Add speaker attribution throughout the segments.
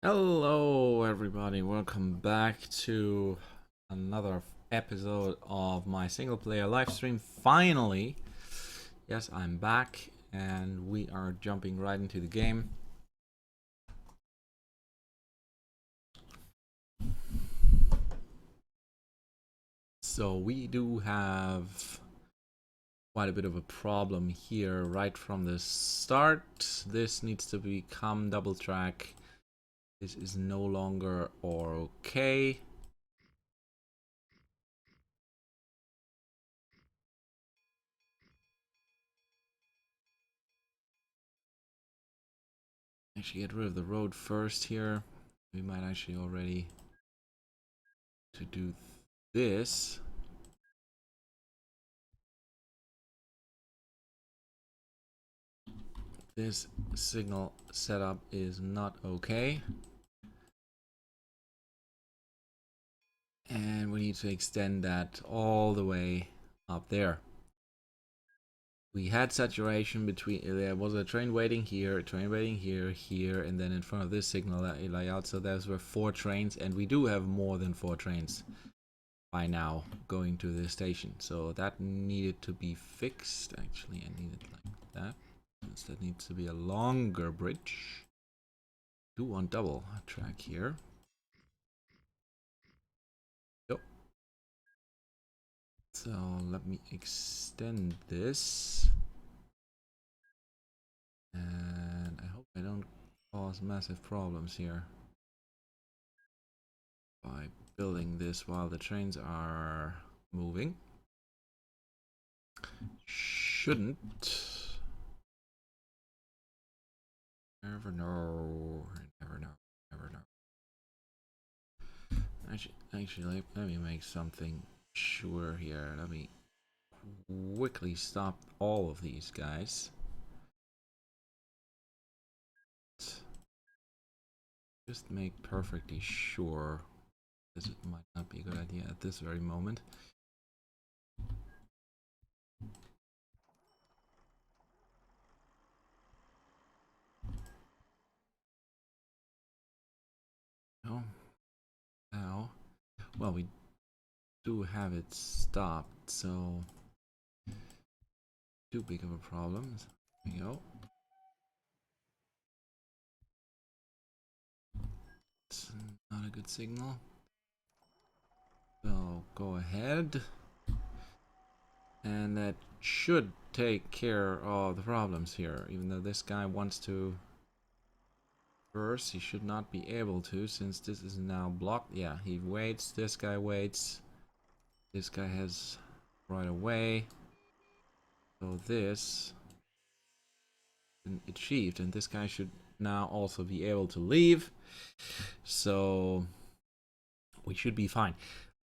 Speaker 1: Hello everybody, welcome back to another episode of my single player live stream. Finally, yes, I'm back and we are jumping right into the game. So we do have quite a bit of a problem here right from the start. This needs to become double track. This is no longer okay. Actually get rid of the road first here. We might actually already to do this. This signal setup is not okay. And we need to extend that all the way up there. We had saturation between, there was a train waiting here, a train waiting here, here, and then in front of this signal layout. So those were 4 trains, and we do have more than 4 trains by now going to the station. So that needed to be fixed. Actually, I need it like that. That needs to be a longer bridge. Do want double track here. Yep. So let me extend this. And I hope I don't cause massive problems here by building this while the trains are moving. Shouldn't. Never know. Never know. Never know. Actually, let me make something sure here. Let me quickly stop all of these guys. Just make perfectly sure, this might not be a good idea at this very moment. Oh, now, well, we do have it stopped, so too big of a problem. There we go. It's not a good signal. So go ahead, and that should take care of the problems here. Even though this guy wants to reverse, he should not be able to, since this is now blocked. Yeah, he waits. This guy waits. This guy has right away. So this been achieved, and this guy should now also be able to leave. So we should be fine.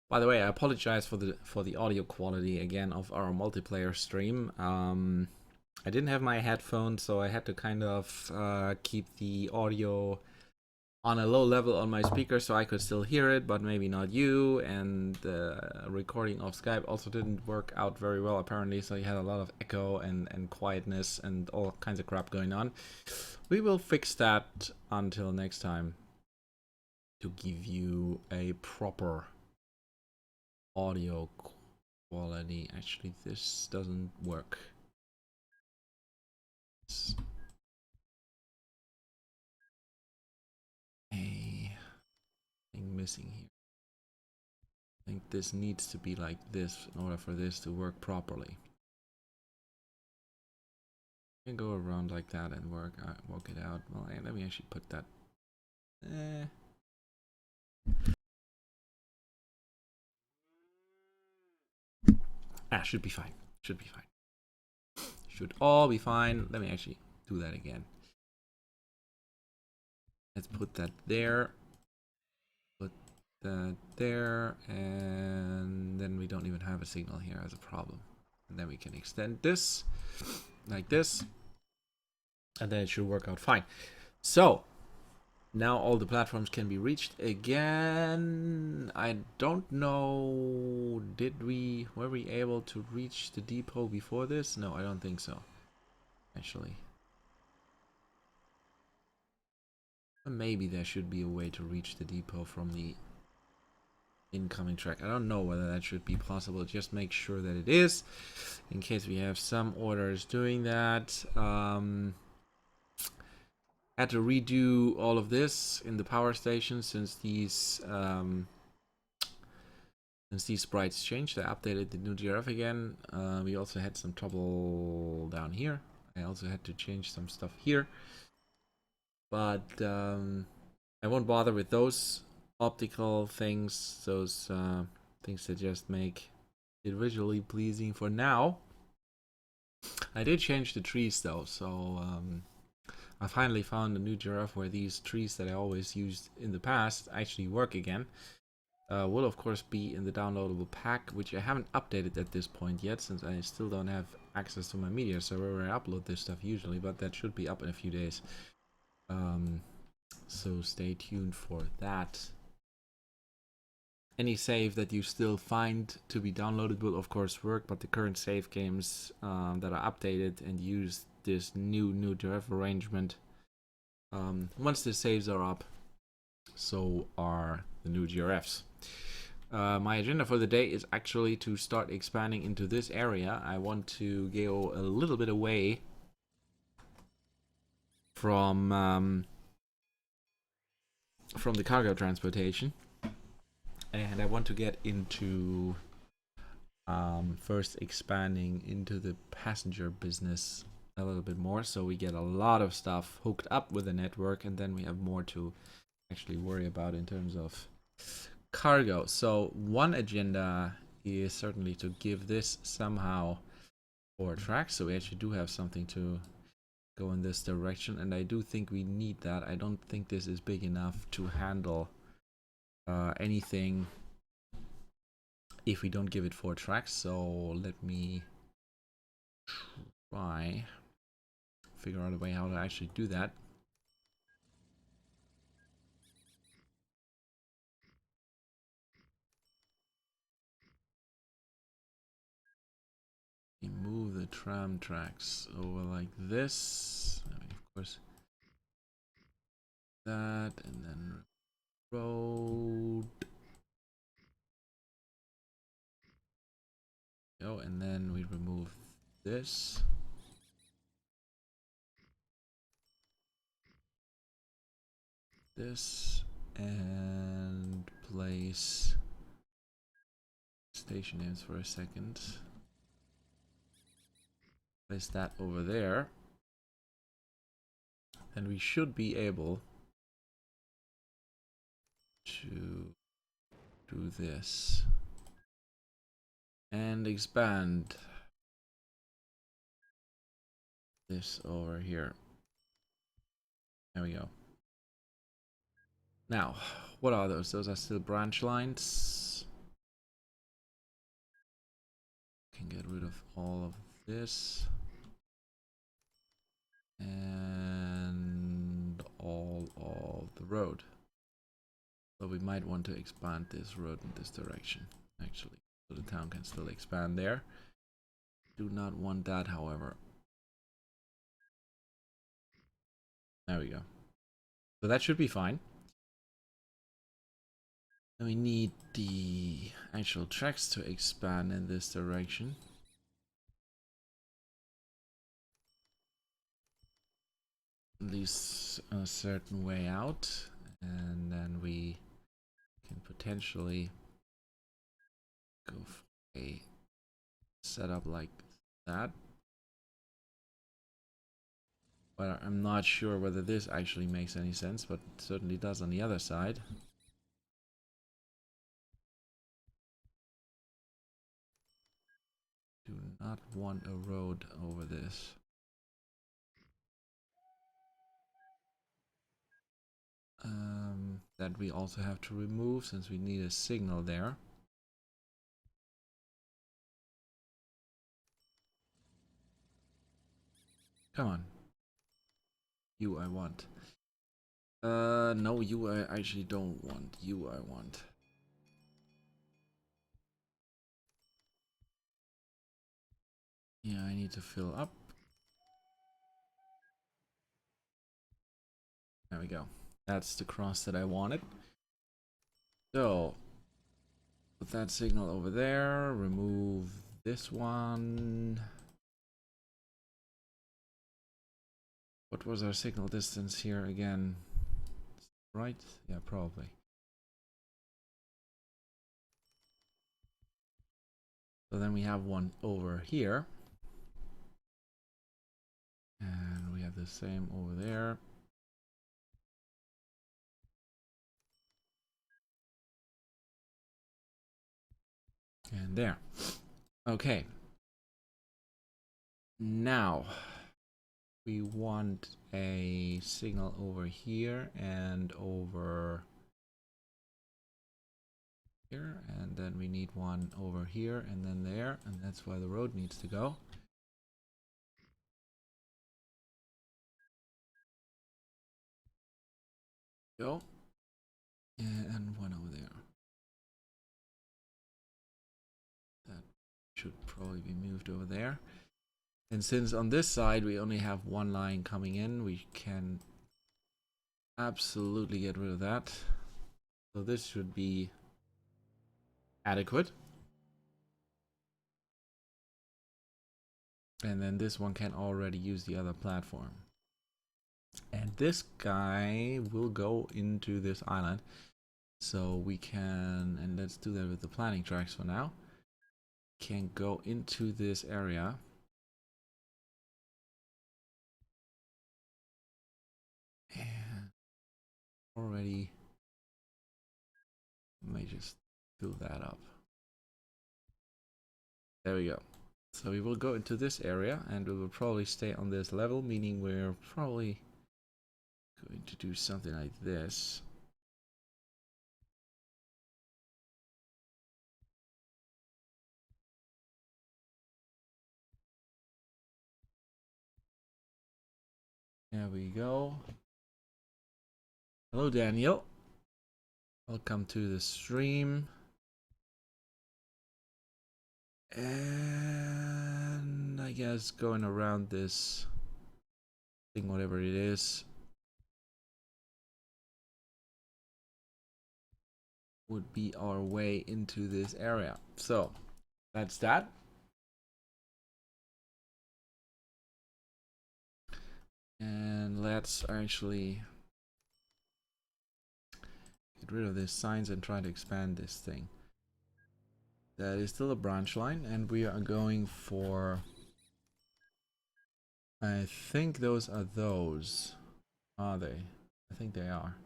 Speaker 1: By the way, I apologize for the audio quality again of our multiplayer stream. I didn't have my headphones, so I had to kind of keep the audio on a low level on my speaker so I could still hear it, but maybe not you. And the recording of Skype also didn't work out very well apparently, so you had a lot of echo and quietness and all kinds of crap going on. We will fix that until next time to give you a proper audio quality. Actually, this doesn't work. It's a thing missing here. I think this needs to be like this in order for this to work properly. You can go around like that and work it out. Well, let me actually put that. Should be fine. Should be fine. Should all be fine. Let me actually do that again. Let's put that there. Put that there. And then we don't even have a signal here as a problem. And then we can extend this like this. And then it should work out fine. So now all the platforms can be reached again. I don't know, were we able to reach the depot before this? No, I don't think so, actually. Maybe there should be a way to reach the depot from the incoming track. I don't know whether that should be possible. Just make sure that it is, in case we have some orders doing that. Had to redo all of this in the power station since these sprites changed. I updated the new GRF again. We also had some trouble down here. I also had to change some stuff here, but I won't bother with those optical things, those things that just make it visually pleasing for now. I did change the trees though, so I finally found a new giraffe where these trees that I always used in the past actually work again. Will of course be in the downloadable pack, which I haven't updated at this point yet, since I still don't have access to my media server where I upload this stuff usually, but that should be up in a few days. So stay tuned for that. Any save that you still find to be downloaded will of course work, but the current save games that are updated and use this new giraffe arrangement, once the saves are up, so are the new giraffes. My agenda for the day is actually to start expanding into this area. I want to go a little bit away from the cargo transportation, and I want to get into first expanding into the passenger business a little bit more, so we get a lot of stuff hooked up with the network, and then we have more to actually worry about in terms of cargo. So one agenda is certainly to give this somehow 4 tracks, so we actually do have something to go in this direction, and I do think we need that. I don't think this is big enough to handle anything if we don't give it 4 tracks. So let me try figure out a way how to actually do that. We move the tram tracks over like this. I mean, of course, that, and then road. Oh, and then we remove this. This, and place station names for a second. Place that over there. Then we should be able to do this and expand this over here. There we go. Now, what are those? Those are still branch lines. Can get rid of all of this and all of the road. But we might want to expand this road in this direction, actually, so the town can still expand there. Do not want that, however. There we go. So that should be fine. And we need the actual tracks to expand in this direction. At least a certain way out, and then we can potentially go for a setup like that. But I'm not sure whether this actually makes any sense, but it certainly does on the other side. Do not want a road over this. That we also have to remove since we need a signal there. Come on. You I want. No, you I actually don't want. You I want. Yeah, I need to fill up. There we go. That's the cross that I wanted. So put that signal over there, remove this one. What was our signal distance here again? Right? Yeah, probably. So then we have one over here. And we have the same over there. And there. Okay. Now we want a signal over here and over here, and then we need one over here and then there, and that's why the road needs to go. Go. And one over there. That should probably be moved over there. And since on this side we only have one line coming in, we can absolutely get rid of that. So this should be adequate. And then this one can already use the other platform. And this guy will go into this island. So we can, and let's do that with the planning tracks for now. Can go into this area. And already may just fill that up. There we go. So we will go into this area and we will probably stay on this level, meaning we're probably going to do something like this. There we go. Hello, Daniel. Welcome to the stream. And I guess going around this thing, whatever it is, would be our way into this area. So that's that. And let's actually get rid of these signs and try to expand this thing. That is still a branch line, and we are going for, I think those are those. Are they? I think they are.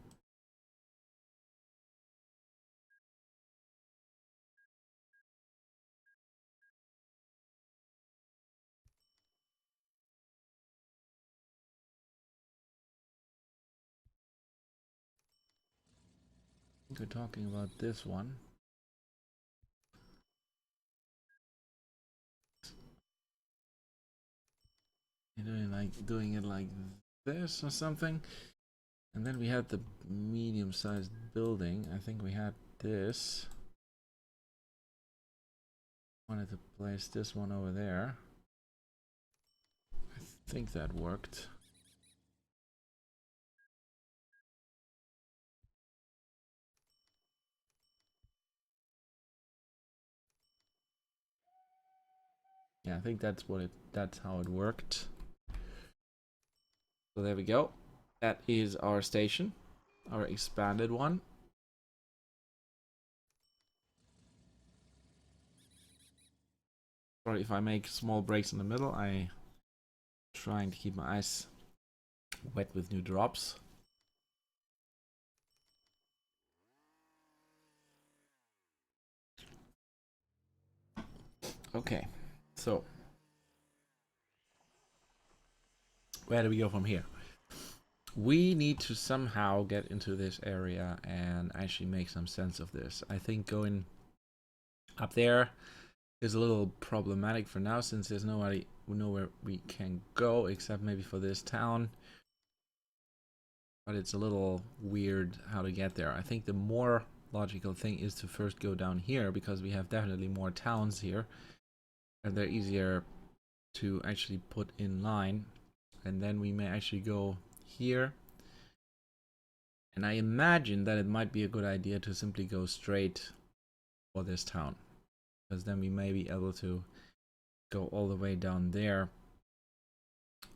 Speaker 1: I think we're talking about this one. You're doing it like this or something. And then we had the medium-sized building. I think we had this. Wanted to place this one over there. I think that worked. Yeah, I think that's how it worked. So there we go. That is our station, our expanded one. Sorry if I make small breaks in the middle. I'm trying to keep my eyes wet with new drops. Okay, so where do we go from here? We need to somehow get into this area and actually make some sense of this. I think going up there is a little problematic for now, since there's nowhere we can go except maybe for this town. But it's a little weird how to get there. I think the more logical thing is to first go down here, because we have definitely more towns here and they're easier to actually put in line. And then we may actually go here And I imagine that it might be a good idea to simply go straight for this town, because then we may be able to go all the way down there.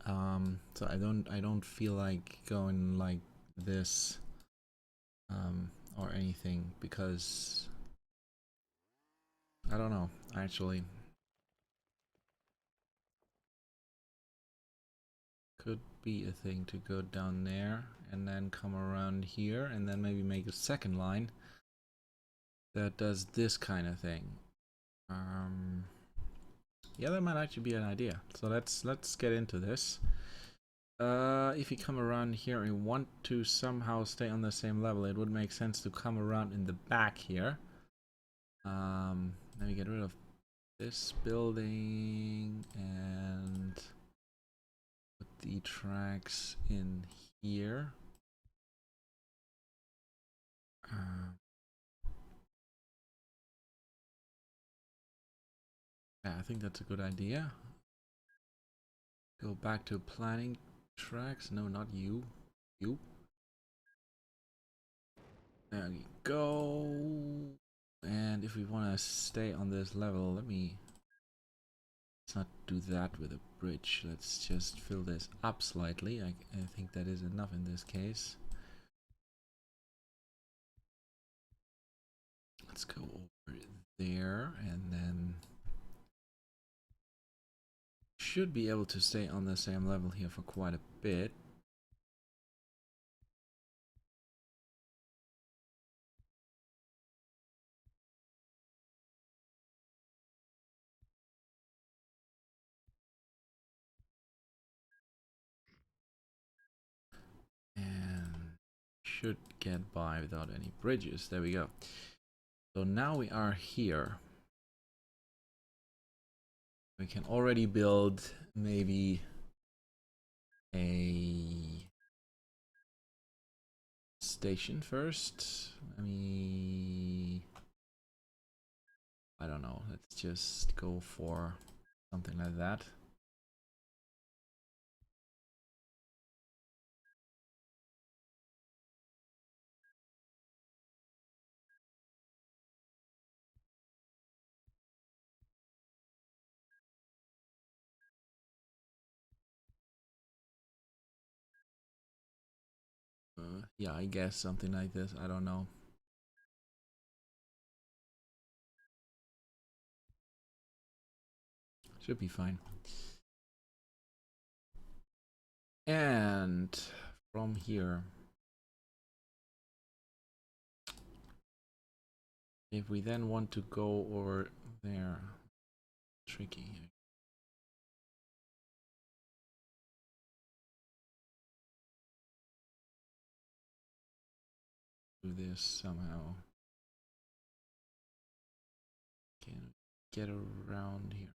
Speaker 1: So I don't feel like going like this or anything, because I don't know, actually. Could be a thing to go down there and then come around here and then maybe make a second line that does this kind of thing. Yeah, that might actually be an idea. So let's get into this. If you come around here and want to somehow stay on the same level, it would make sense to come around in the back here. Let me get rid of this building and put the tracks in here. Yeah, I think that's a good idea. Go back to planning tracks. No, not you. You. There we go. And if we want to stay on this level, let's not do that with a bridge. Let's just fill this up slightly. I think that is enough in this case. Let's go over there, and then should be able to stay on the same level here for quite a bit. And should get by without any bridges. There we go. So now we are here. We can already build maybe a station first. I don't know. Let's just go for something like that. Yeah, I guess something like this. I don't know. Should be fine. And from here, if we then want to go over there, tricky. Do this somehow. Can get around here.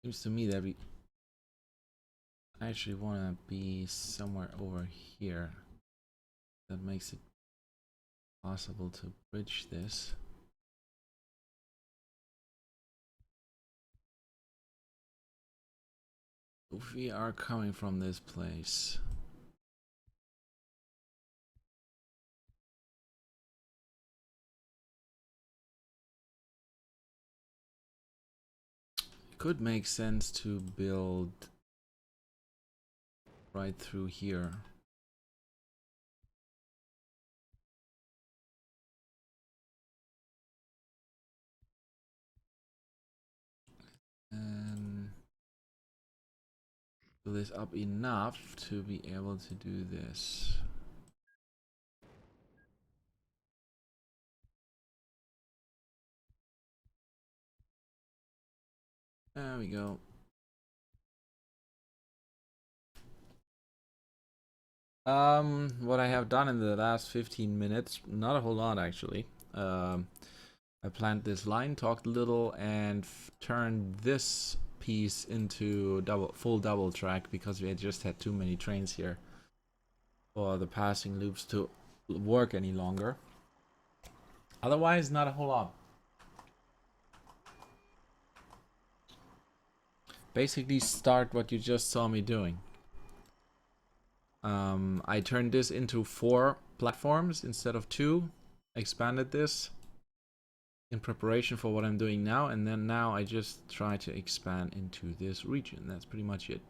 Speaker 1: Seems to me that we actually want to be somewhere over here. That makes it possible to bridge this. If we are coming from this place, it could make sense to build right through here. And build this up enough to be able to do this. There we go. What I have done in the last 15 minutes, not a whole lot actually. I planned this line, talked a little, and turned this piece into full double track because we had just had too many trains here for the passing loops to work any longer. Otherwise, not a whole lot. Basically start what you just saw me doing. I turned this into 4 platforms instead of 2, expanded this in preparation for what I'm doing now, and then now I just try to expand into this region. That's pretty much it.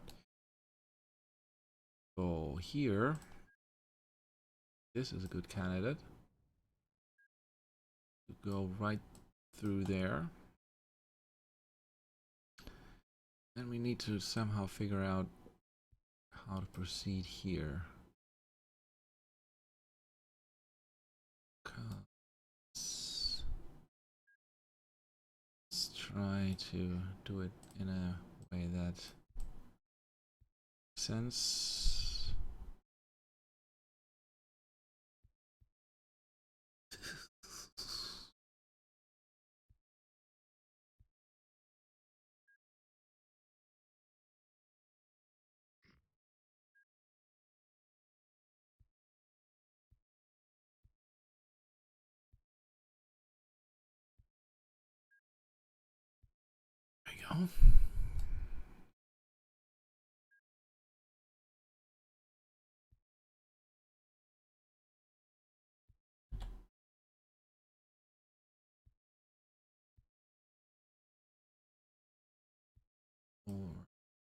Speaker 1: So here, this is a good candidate to go right through there. And we need to somehow figure out how to proceed here. Let's try to do it in a way that makes sense. There you go.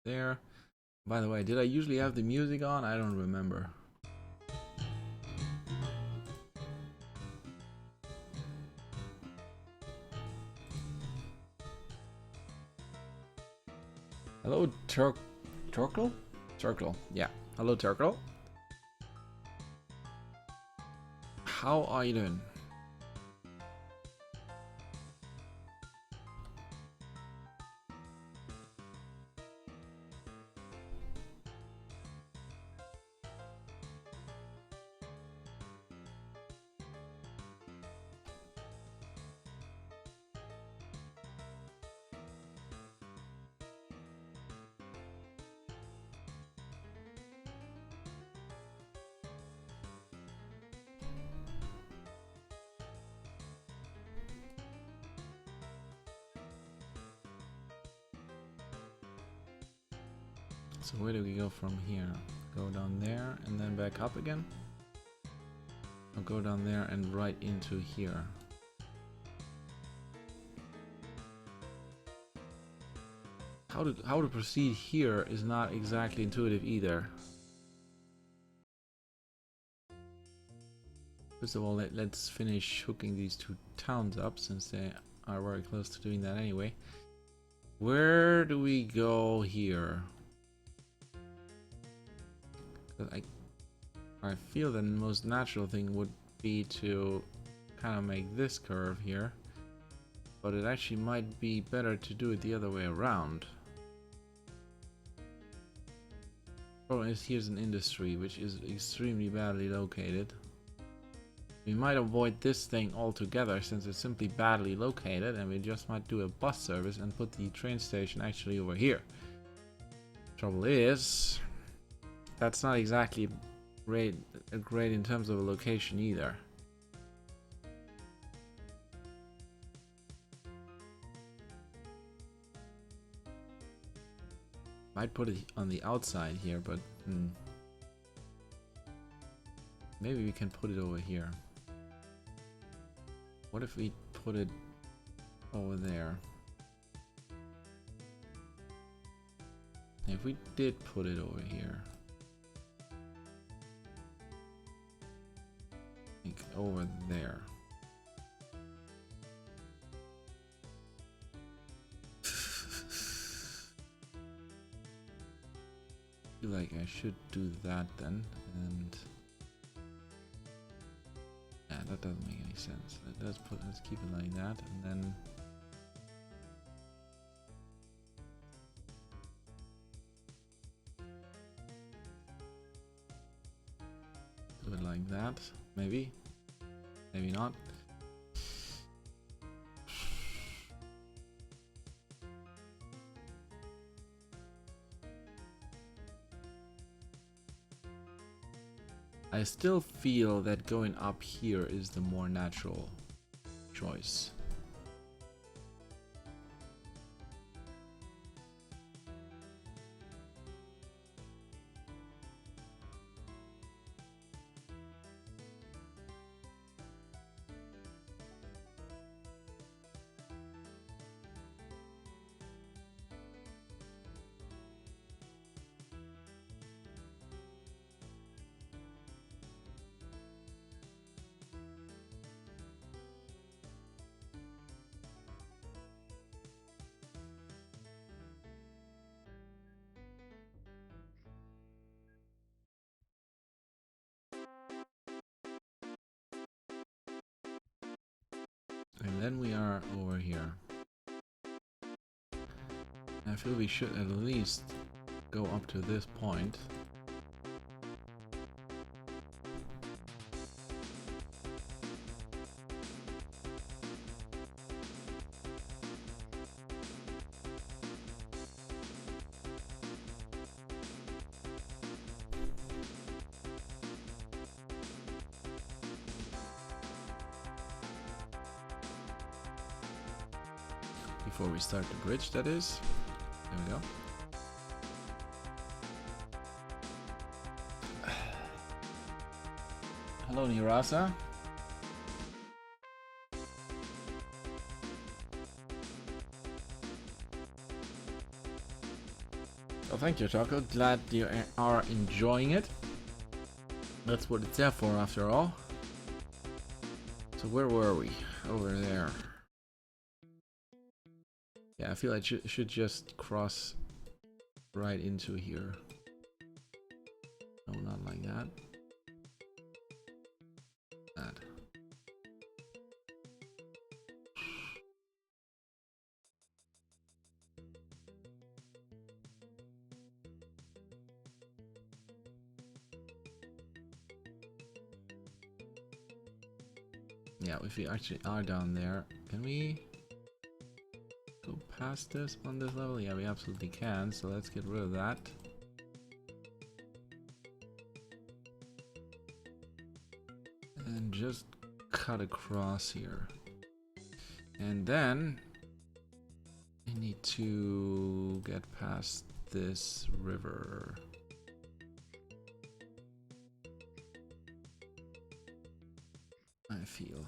Speaker 1: There. By the way, did I usually have the music on? I don't remember. Hello, Turkle? Turkle, yeah. Hello, Turkle. How are you doing? So where do we go from here? Go down there and then back up again? Or go down there and right into here? How to proceed here is not exactly intuitive either. First of all, let's finish hooking these 2 towns up, since they are very close to doing that anyway. Where do we go here? I feel the most natural thing would be to kind of make this curve here, but it actually might be better to do it the other way around. Problem is, here's an industry which is extremely badly located. We might avoid this thing altogether since it's simply badly located, and we just might do a bus service and put the train station actually over here. Trouble is, that's not exactly great in terms of a location either. Might put it on the outside here, but maybe we can put it over here. What if we put it over there? If we did put it over here, like over there. I feel like I should do that then, and yeah, that doesn't make any sense. Let's keep it like that, and then do it like that. Maybe not. I still feel that going up here is the more natural choice. And then we are over here. I feel we should at least go up to this point. Before we start the bridge, that is. There we go. Hello, Nirasa. Oh, thank you, Choco. Glad you are enjoying it. That's what it's there for, after all. So where were we? Over there. Yeah, I feel I should just cross right into here. No, not like that. That. Yeah, if we actually are down there, can we go past this on this level? Yeah, we absolutely can, so let's get rid of that. And just cut across here. And then we need to get past this river. I feel.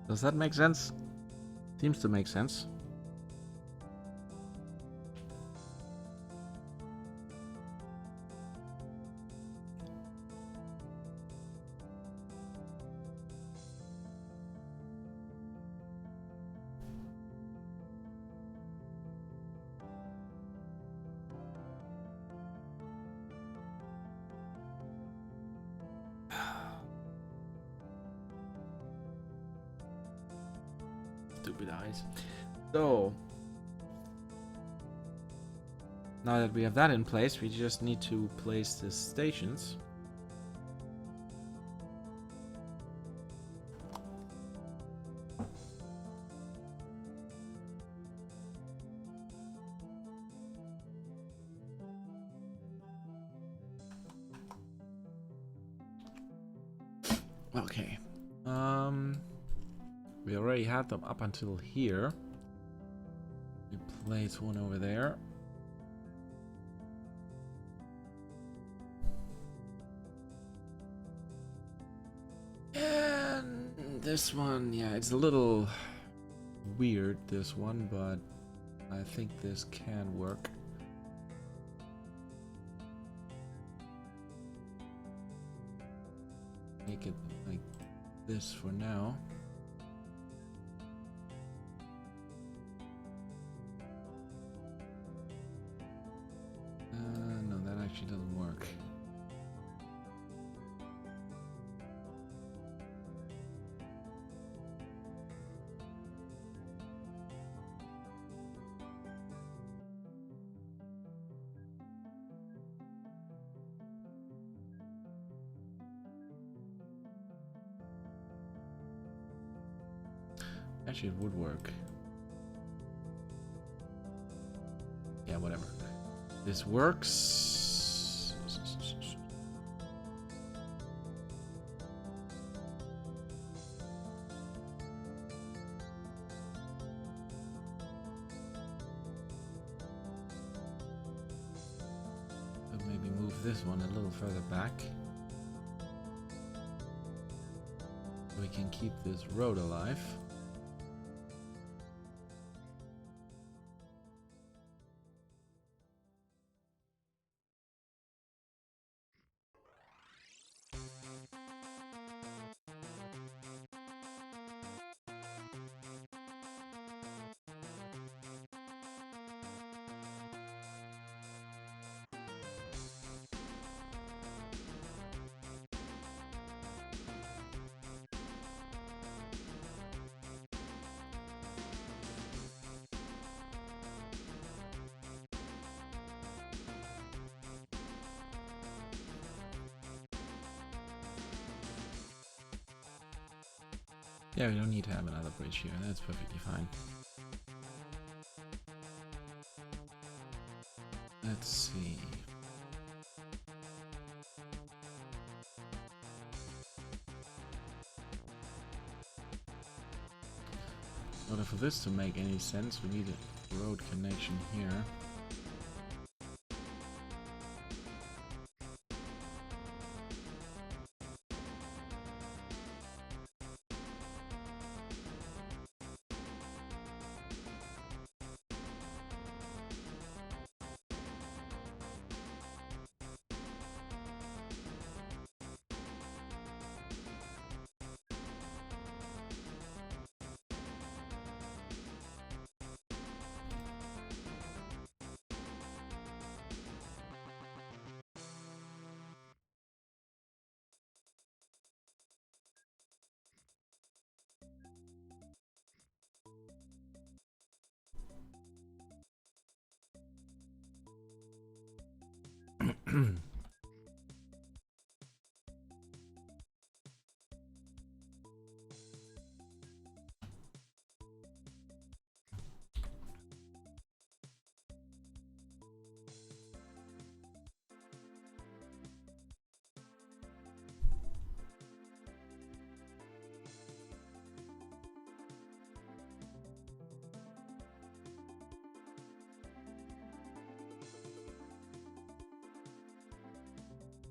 Speaker 1: Does that make sense? Seems to make sense. Stupid eyes. So now that we have that in place, we just need to place the stations. Okay. We already had them up until here. We place one over there. And this one, yeah, it's a little weird, this one, but I think this can work. make it like this for now. No, that actually doesn't work. Actually, it would work. Yeah, whatever. This works. But maybe move this one a little further back. We can keep this road alive. Yeah, we don't need to have another bridge here. That's perfectly fine. Let's see. In order for this to make any sense, we need a road connection here.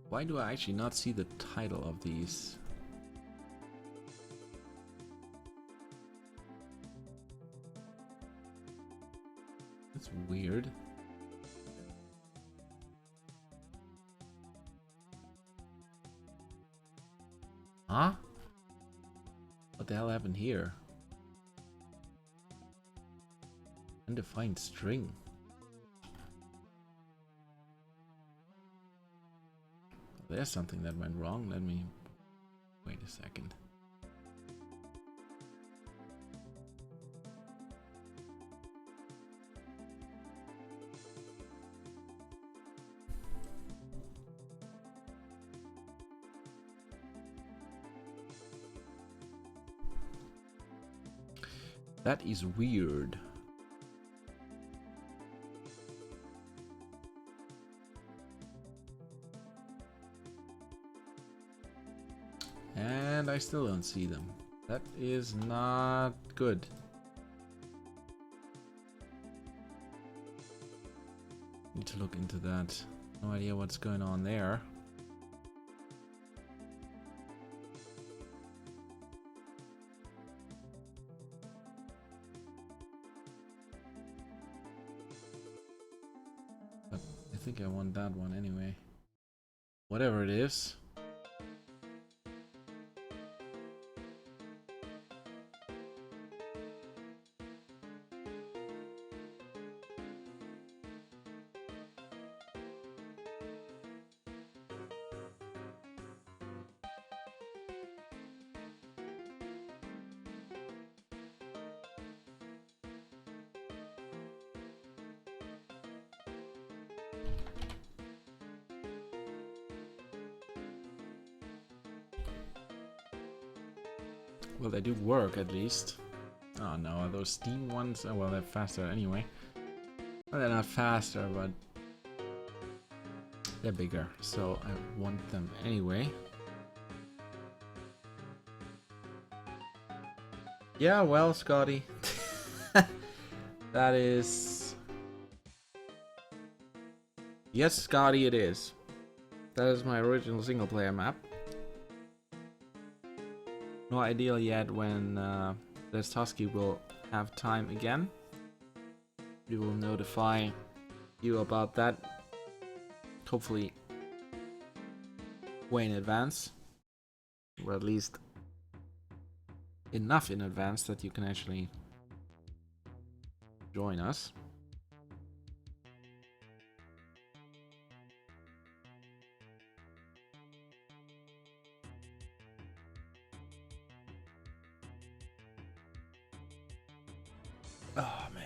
Speaker 1: Why do I actually not see the title of these? That's weird. Huh? What the hell happened here? Undefined string. There's something that went wrong. Let me wait a second. That is weird. And I still don't see them. That is not good. Need to look into that. No idea what's going on there. But I think I want that one anyway. Whatever it is. Well, they do work at least. Oh no, are those Steam ones? Oh well, they're faster anyway. Well, they're not faster, but they're bigger, so I want them anyway. Yeah, well, Scotty. That is... Yes, Scotty, it is. That is my original single player map. No idea yet when Tusky will have time again. We will notify you about that. Hopefully way in advance. Or at least enough in advance that you can actually join us. Oh man.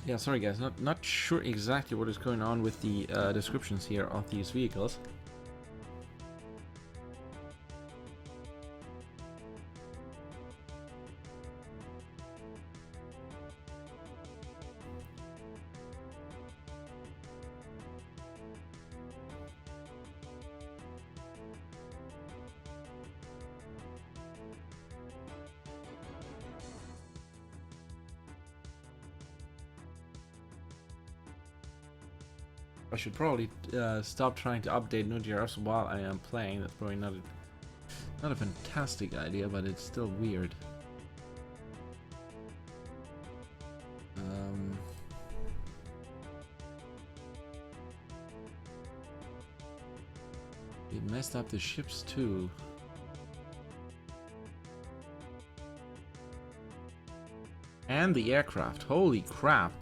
Speaker 1: Yeah, sorry guys, not sure exactly what is going on with the descriptions here of these vehicles. I should probably stop trying to update Node.js while I am playing. That's probably not a fantastic idea, but it's still weird. It messed up the ships too. And the aircraft. Holy crap.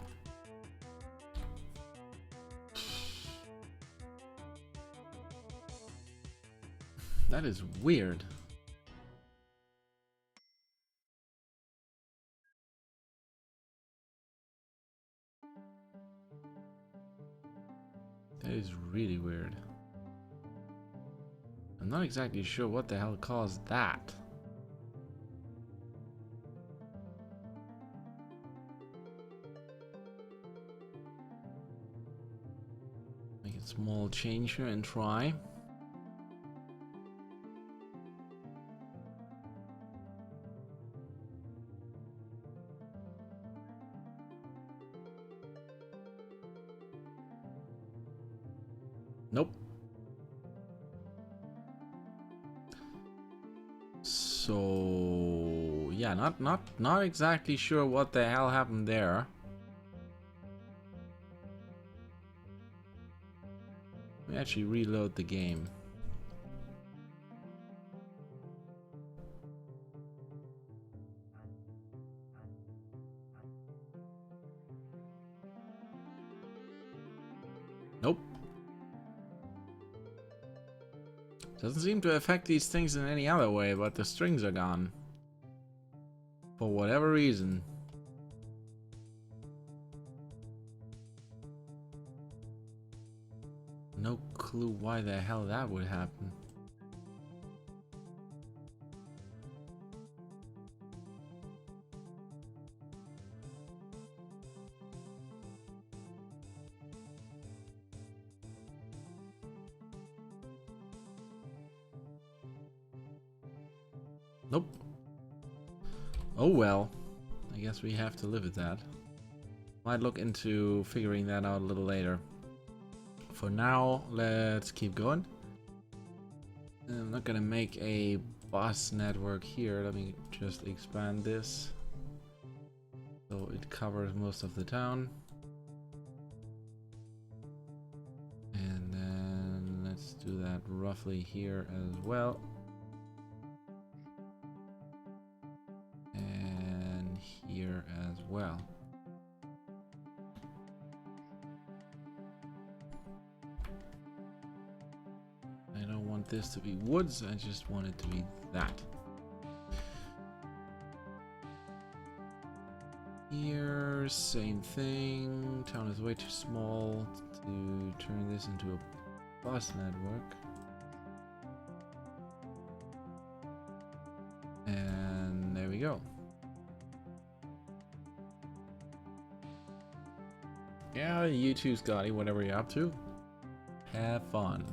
Speaker 1: That is weird. That is really weird. I'm not exactly sure what the hell caused that. Make a small change here and try. Nope. So yeah, not exactly sure what the hell happened there. Let me actually reload the game. Nope. Doesn't seem to affect these things in any other way, but the strings are gone. For whatever reason. No clue why the hell that would happen. Nope. Oh well. I guess we have to live with that. Might look into figuring that out a little later. For now, let's keep going. I'm not gonna make a bus network here. Let me just expand this so it covers most of the town. And then let's do that roughly here as well. And here as well. want this to be woods, I just want it to be that. Here, same thing. Town is way too small to turn this into a bus network. And there we go. Yeah, you too, Scotty, whatever you're up to. Have fun.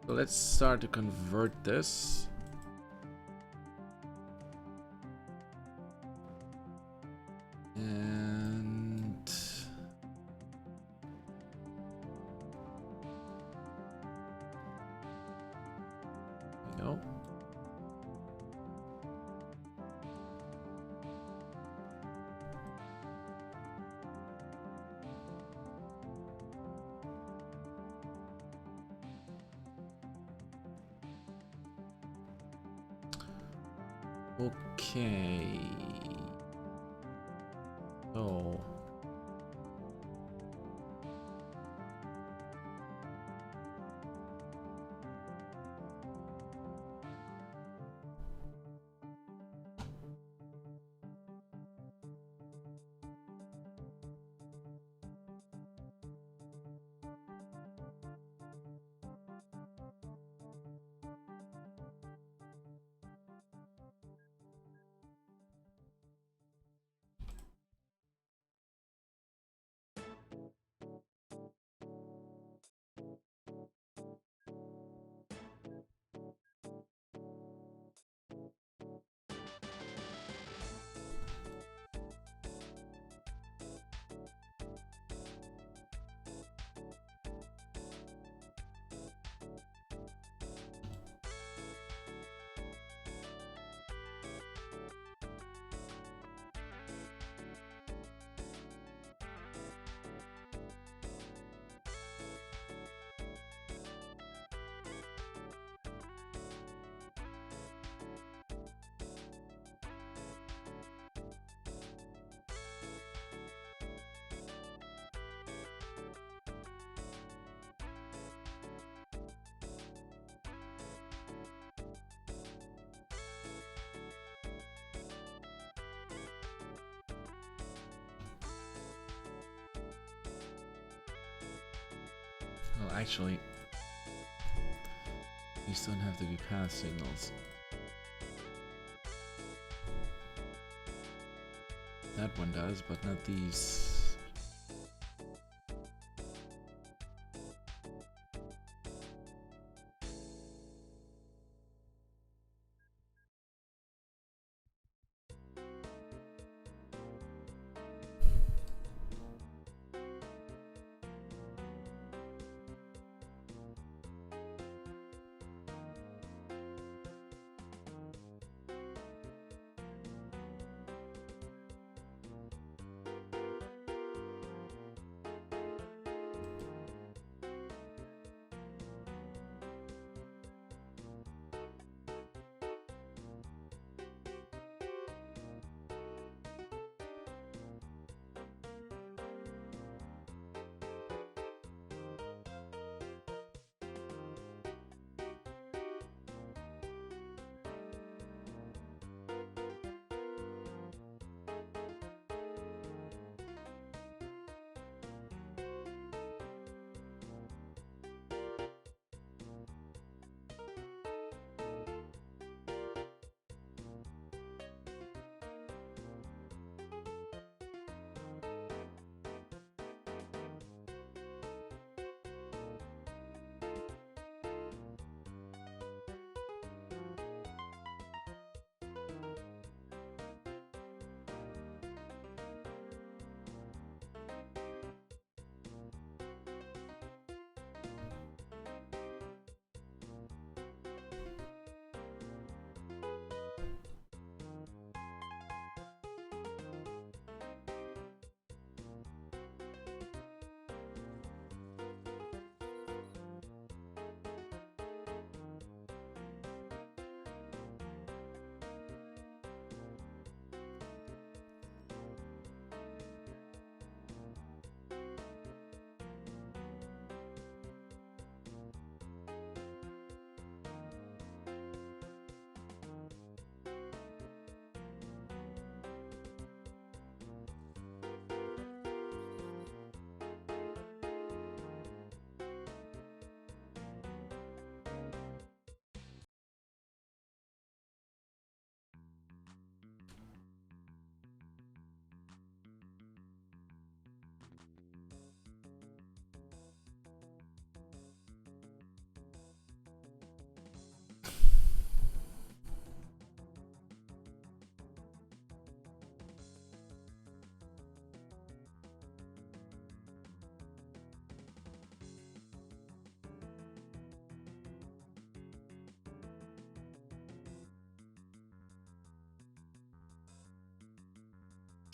Speaker 1: So let's start to convert this. And there we go. Okay. So well, actually, these don't have to be path signals. That one does, but not these.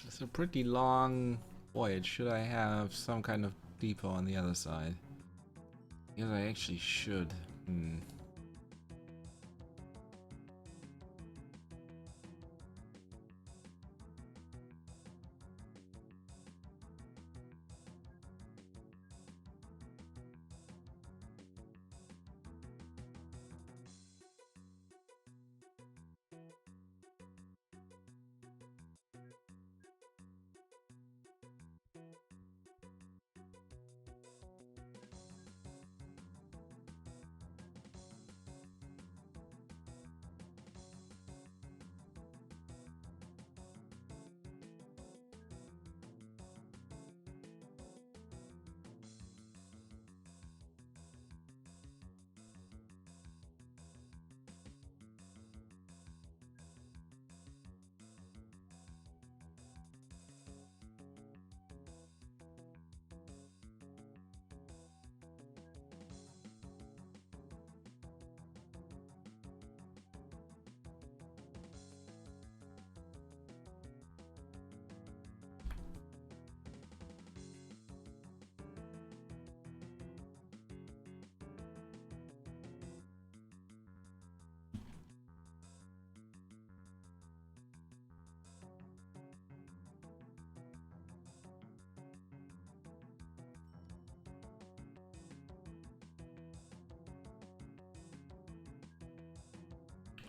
Speaker 1: It's a pretty long voyage. Should I have some kind of depot on the other side? Yes, I actually should.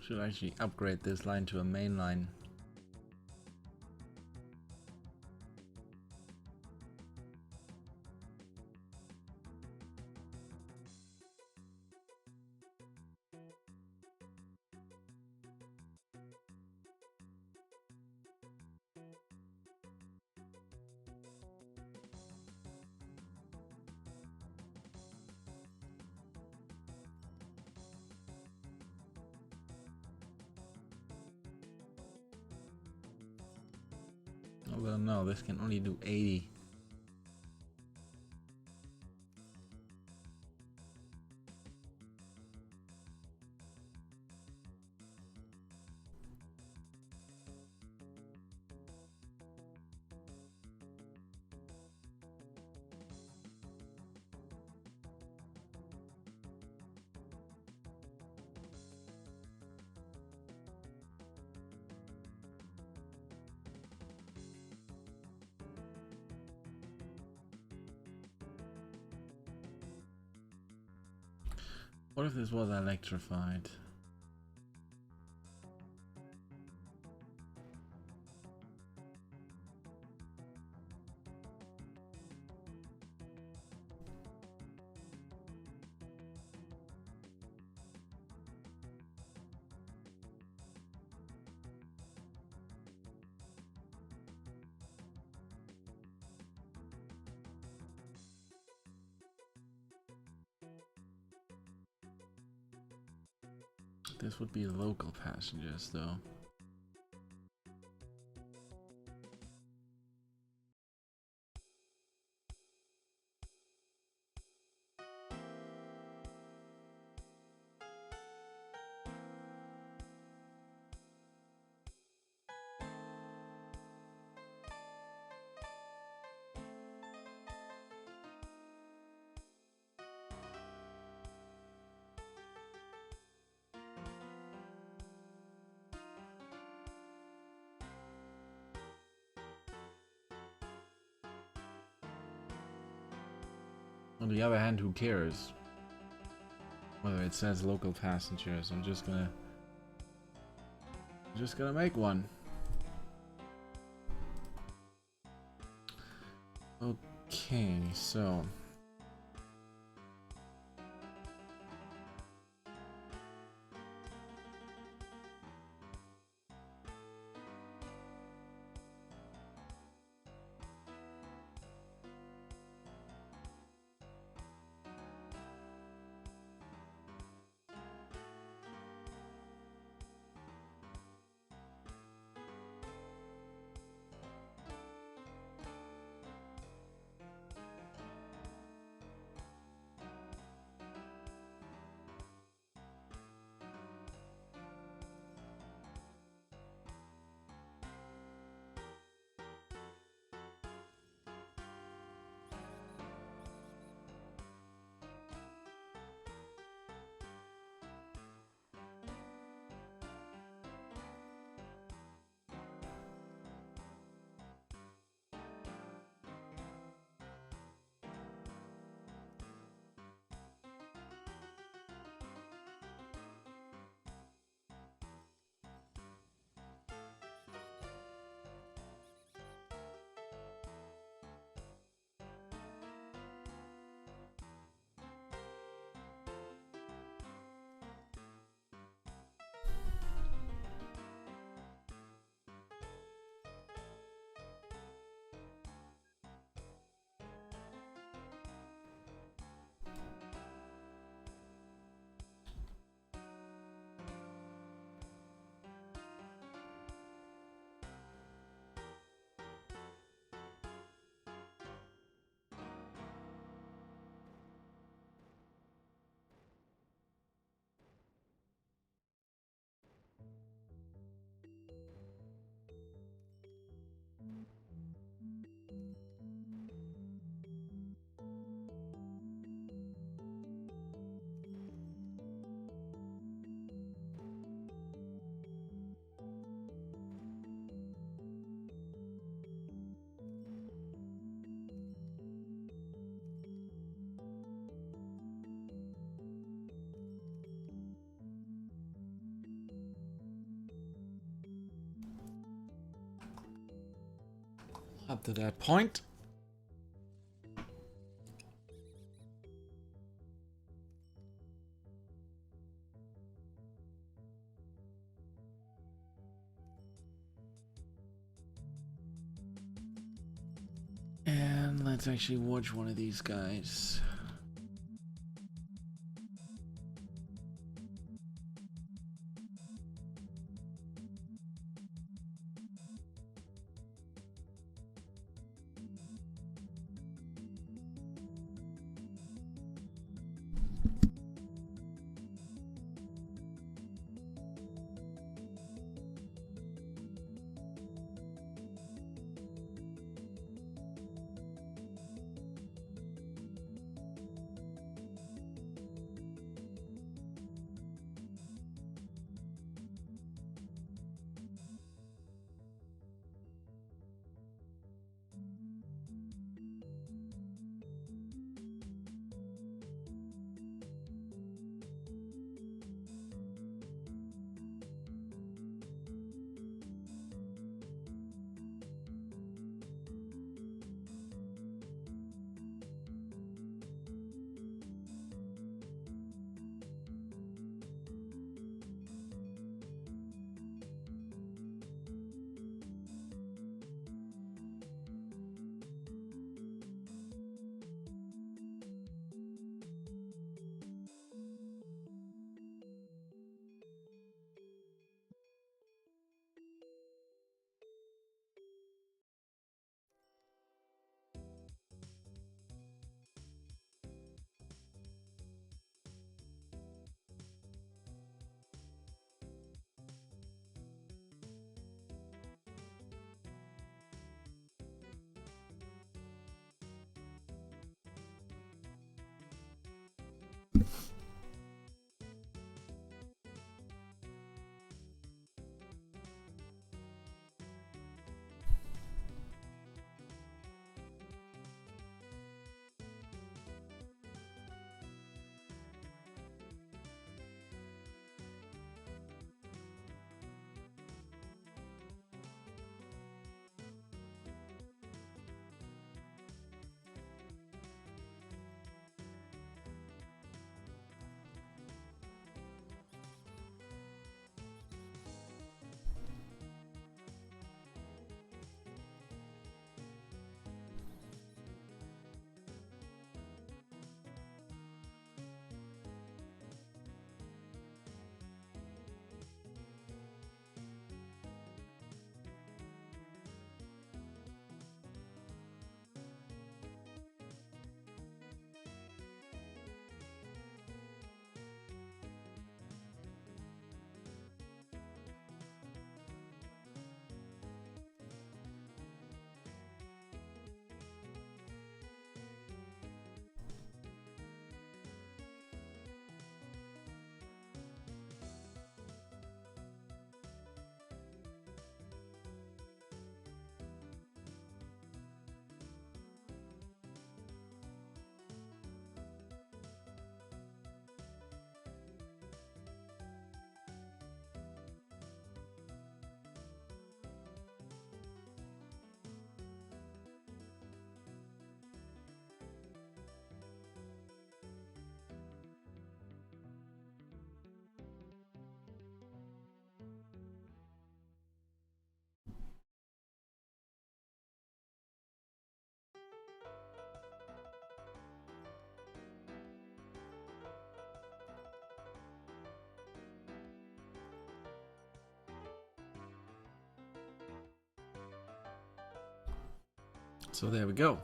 Speaker 1: Should actually upgrade this line to a main line. Oh, well, no, this can only do 80. What if this was electrified? This would be local passengers, though. On the other hand, who cares whether it says local passengers? I'm just gonna make one. Okay, so up to that point. And let's actually watch one of these guys. So there we go.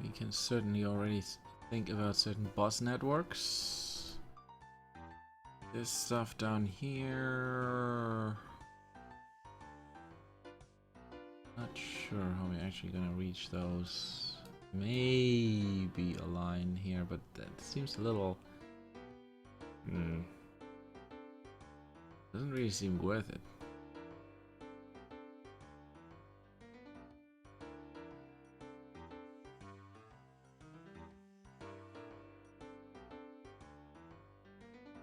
Speaker 1: We can certainly already think about certain bus networks. This stuff down here. Not sure how we're actually gonna reach those. Maybe a line here, but that seems a little. Doesn't really seem worth it.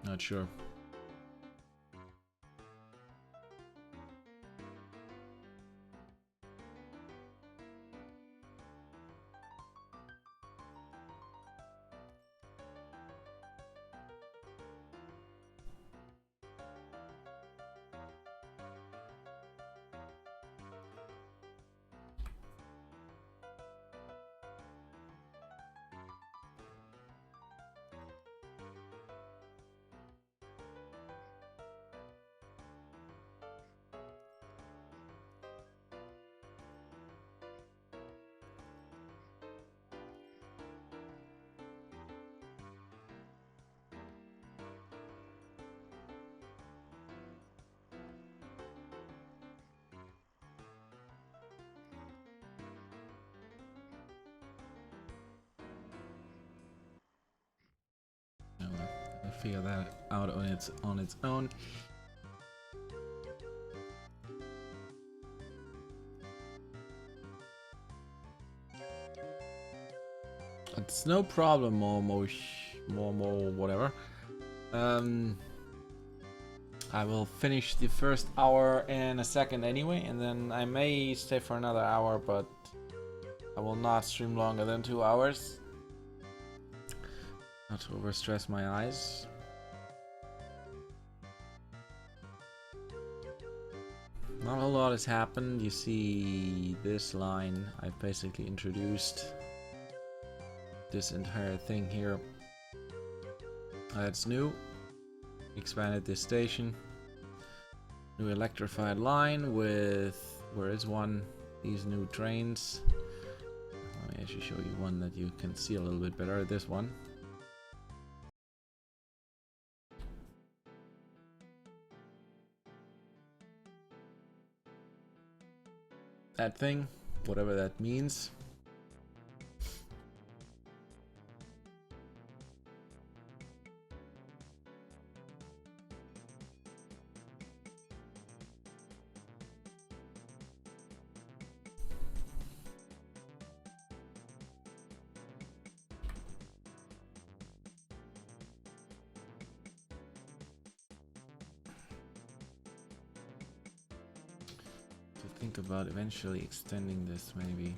Speaker 1: Not sure. I'll figure that out on its own. It's no problem, Momo, whatever. I will finish the first hour in a second anyway, and then I may stay for another hour, but I will not stream longer than 2 hours. Not to overstress my eyes. Not a lot has happened. You see this line, I've basically introduced this entire thing here. That's new. Expanded this station. New electrified line with, where is one? These new trains. Let me actually show you one that you can see a little bit better. This one. That thing, whatever that means. Think about eventually extending this maybe.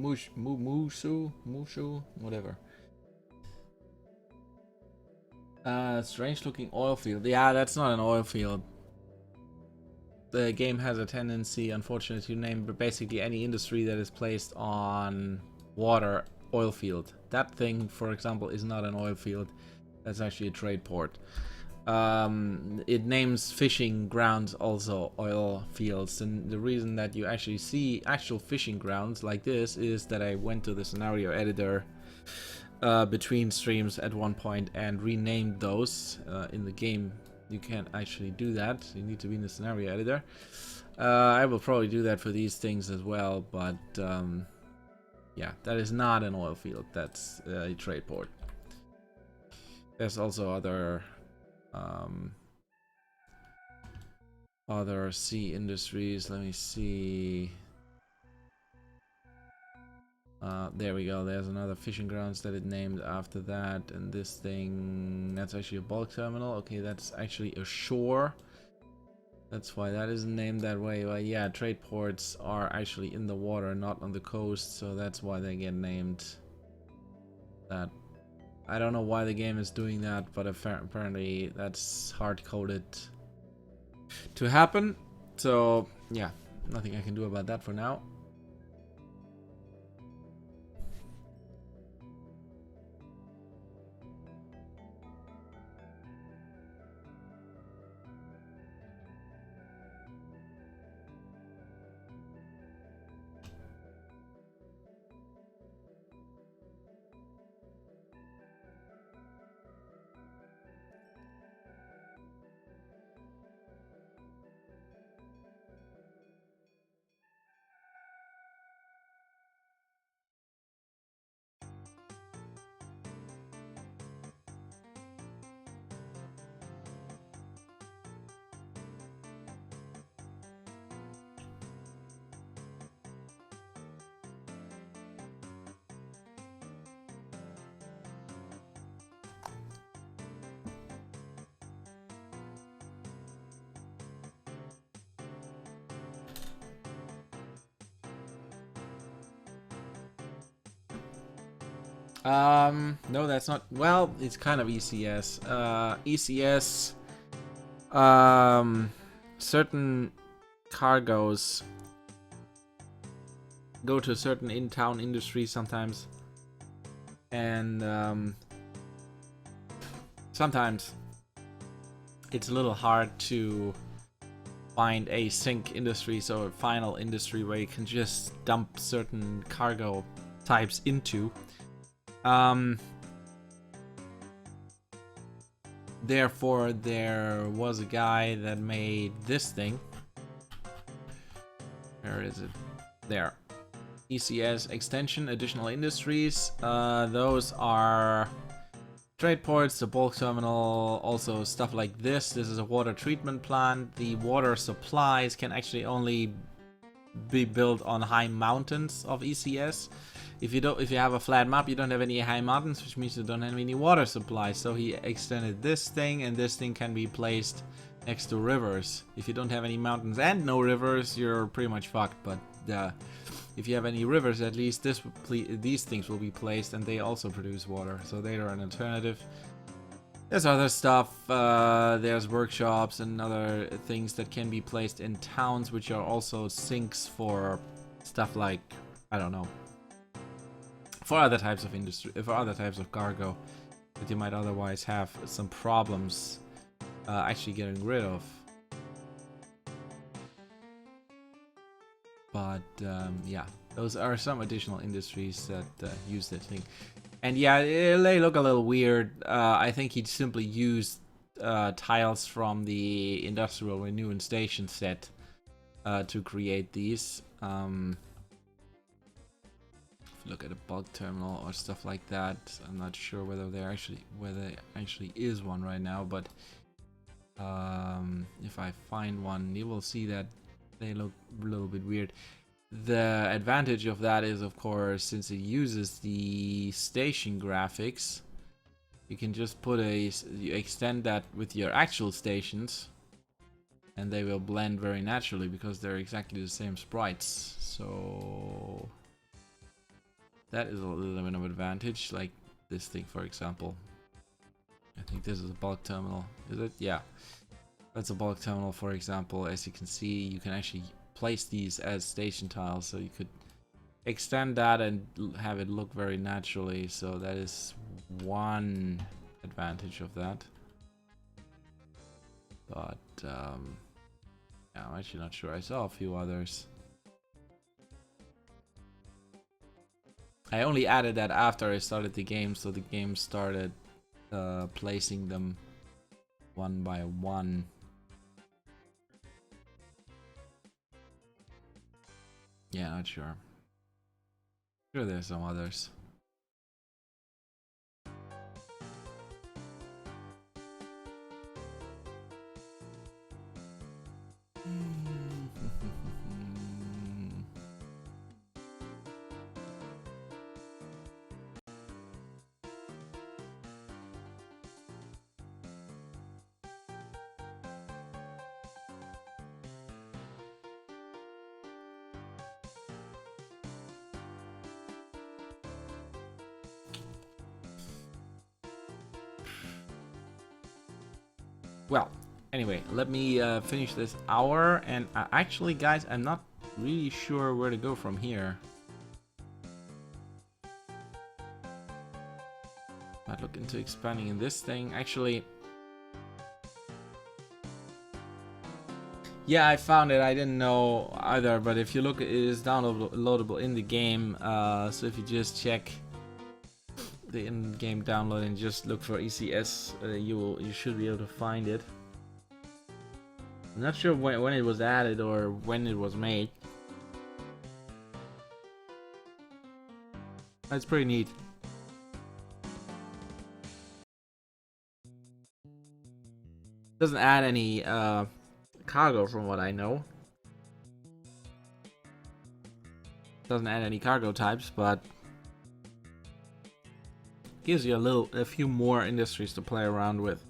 Speaker 1: Mushu, whatever. Strange looking oil field. Yeah, that's not an oil field. The game has a tendency, unfortunately, to name basically any industry that is placed on water oil field. That thing, for example, is not an oil field. That's actually a trade port. It names fishing grounds also oil fields, and the reason that you actually see actual fishing grounds like this is that I went to the scenario editor between streams at one point and renamed those. In the game you can't actually do that, you need to be in the scenario editor. I will probably do that for these things as well, but yeah, that is not an oil field, that's a trade port. There's also other sea industries. Let me see. There we go. There's another fishing grounds that it named after that, and this thing, that's actually a bulk terminal. Okay, that's actually a shore. That's why that isn't named that way. But yeah, trade ports are actually in the water, not on the coast, so that's why they get named that. I don't know why the game is doing that, but apparently that's hard-coded to happen. So yeah, nothing I can do about that for now. No, that's not. Well, it's kind of ECS. ECS. Certain cargoes go to certain in-town industries sometimes, and sometimes it's a little hard to find a sync industry, so a final industry where you can just dump certain cargo types into. Therefore, there was a guy that made this thing. Where is it? There. ECS extension, additional industries. Those are trade ports, the bulk terminal, also stuff like this. This is a water treatment plant. The water supplies can actually only be built on high mountains of ECS. If you have a flat map, you don't have any high mountains, which means you don't have any water supply. So he extended this thing, and this thing can be placed next to rivers. If you don't have any mountains and no rivers, you're pretty much fucked. But if you have any rivers, at least these things will be placed, and they also produce water. So they are an alternative. There's other stuff. There's workshops and other things that can be placed in towns, which are also sinks for stuff like, I don't know, for other types of industry, for other types of cargo that you might otherwise have some problems actually getting rid of. But yeah, those are some additional industries that use that thing. And yeah, they look a little weird. I think he simply used tiles from the Industrial Renewing Station set to create these. Look at a bulk terminal or stuff like that. I'm not sure whether there actually is one right now, but if I find one, you will see that they look a little bit weird. The advantage of that is, of course, since it uses the station graphics, you can just you extend that with your actual stations, and they will blend very naturally because they're exactly the same sprites. So that is a little bit of advantage, like this thing, for example. I think this is a bulk terminal. Is it? Yeah. That's a bulk terminal, for example. As you can see, you can actually place these as station tiles, so you could extend that and have it look very naturally. So that is one advantage of that. But yeah, I'm actually not sure. I saw a few others. I only added that after I started the game, so the game started placing them one by one. Yeah, not sure. Sure, there's some others. Well, anyway, let me finish this hour, and actually, guys, I'm not really sure where to go from here. Might look into expanding in this thing. Actually, yeah, I found it. I didn't know either, but if you look, it is downloadable in the game. So if you just check the in-game download and just look for ECS, you should be able to find it. I'm not sure when it was added or when it was made. That's pretty neat. Doesn't add any cargo from what I know. Doesn't add any cargo types, but gives you a few more industries to play around with.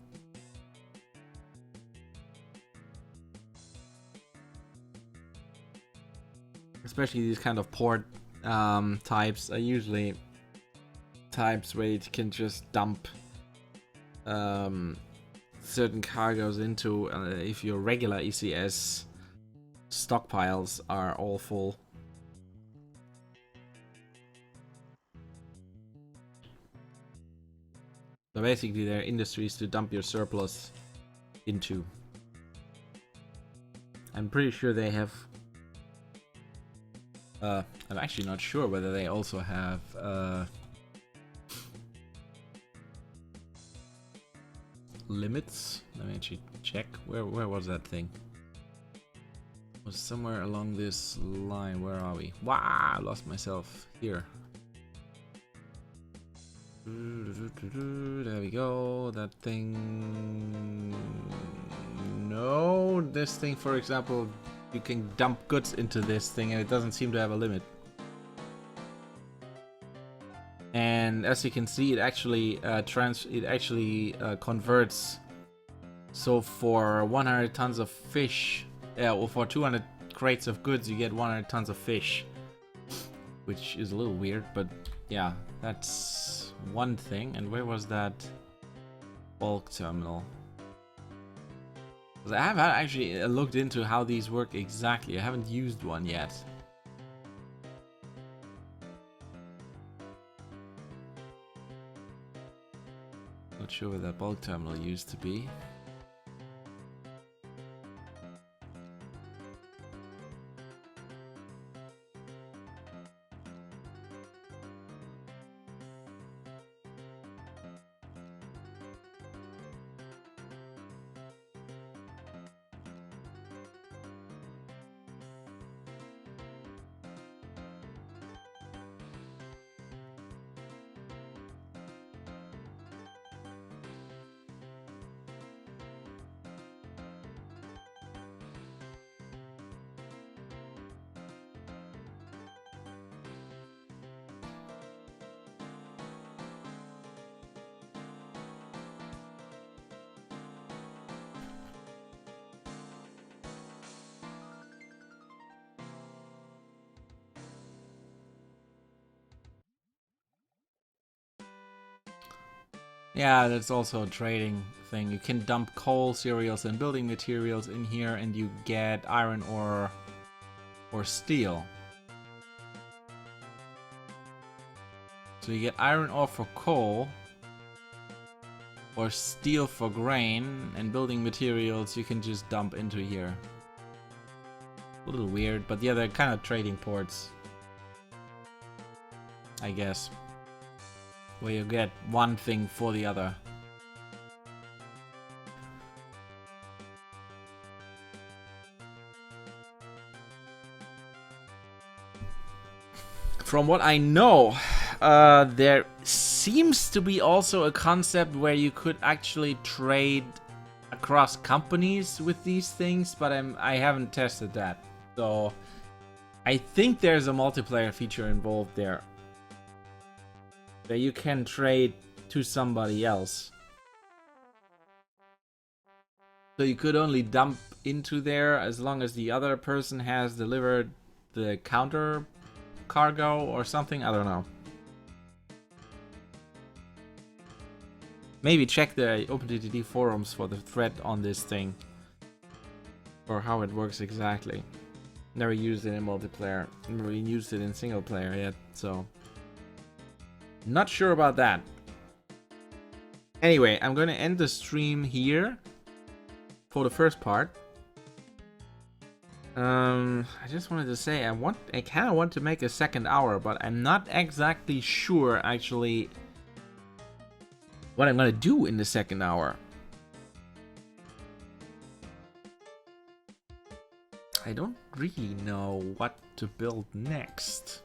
Speaker 1: Especially these kind of port types are usually types where you can just dump certain cargoes into if your regular ECS stockpiles are all full. So basically there are industries to dump your surplus into. I'm pretty sure they have I'm actually not sure whether they also have limits. Let me actually check. Where was that thing? It was somewhere along this line. Where are we? Wow, I lost myself here. There we go. That thing. No, this thing, for example, you can dump goods into this thing, and it doesn't seem to have a limit. And as you can see, it actually converts. So for 100 tons of fish, or for 200 crates of goods, you get 100 tons of fish, which is a little weird, but yeah, that's one thing. And where was that bulk terminal? Because I haven't actually looked into how these work exactly. I haven't used one yet. Not sure where that bulk terminal used to be. Yeah, that's also a trading thing. You can dump coal, cereals, and building materials in here, and you get iron ore or steel. So you get iron ore for coal, or steel for grain, and building materials you can just dump into here. A little weird, but yeah, they're kind of trading ports, I guess, where you get one thing for the other. From what I know, there seems to be also a concept where you could actually trade across companies with these things, but I haven't tested that. So I think there's a multiplayer feature involved there, that you can trade to somebody else. So you could only dump into there as long as the other person has delivered the counter cargo or something. I don't know. Maybe check the OpenTTD forums for the thread on this thing, or how it works exactly. Never used it in multiplayer, never used it in single player yet, so not sure about that. Anyway, I'm gonna end the stream here for the first part. I just wanted to say I kind of want to make a second hour, but I'm not exactly sure actually what I'm gonna do in the second hour. I don't really know what to build next.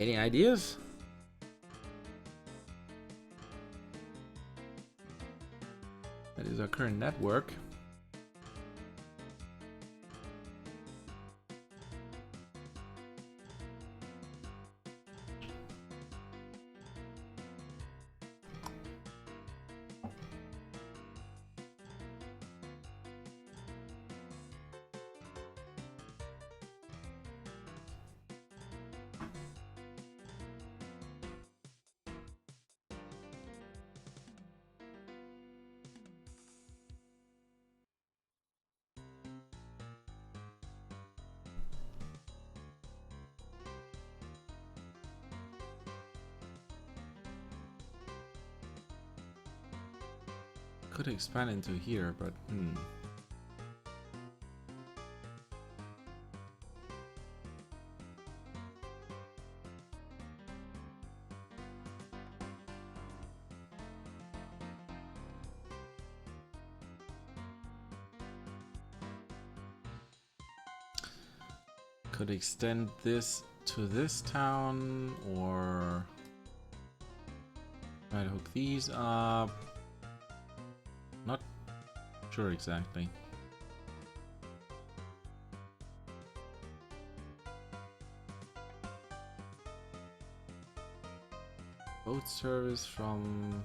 Speaker 1: Any ideas? That is our current network. Could expand into here, but could extend this to this town, or try to hook these up. Not sure exactly. Boat service from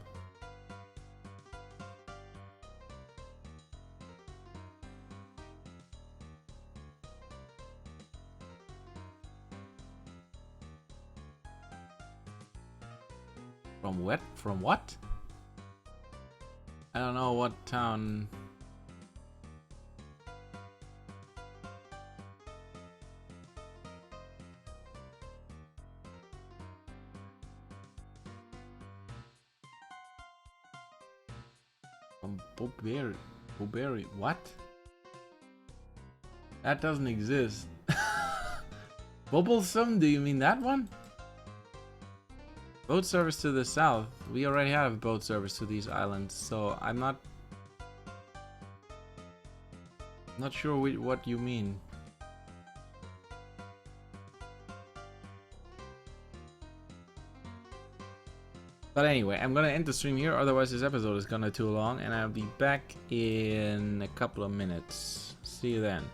Speaker 1: what? From what? I don't know what town. From Boberi. What? That doesn't exist. Bobblesome? Do you mean that one? Boat service to the south. We already have boat service to these islands, so I'm not sure what you mean. But anyway, I'm gonna end the stream here, otherwise this episode is gonna be too long, and I'll be back in a couple of minutes. See you then.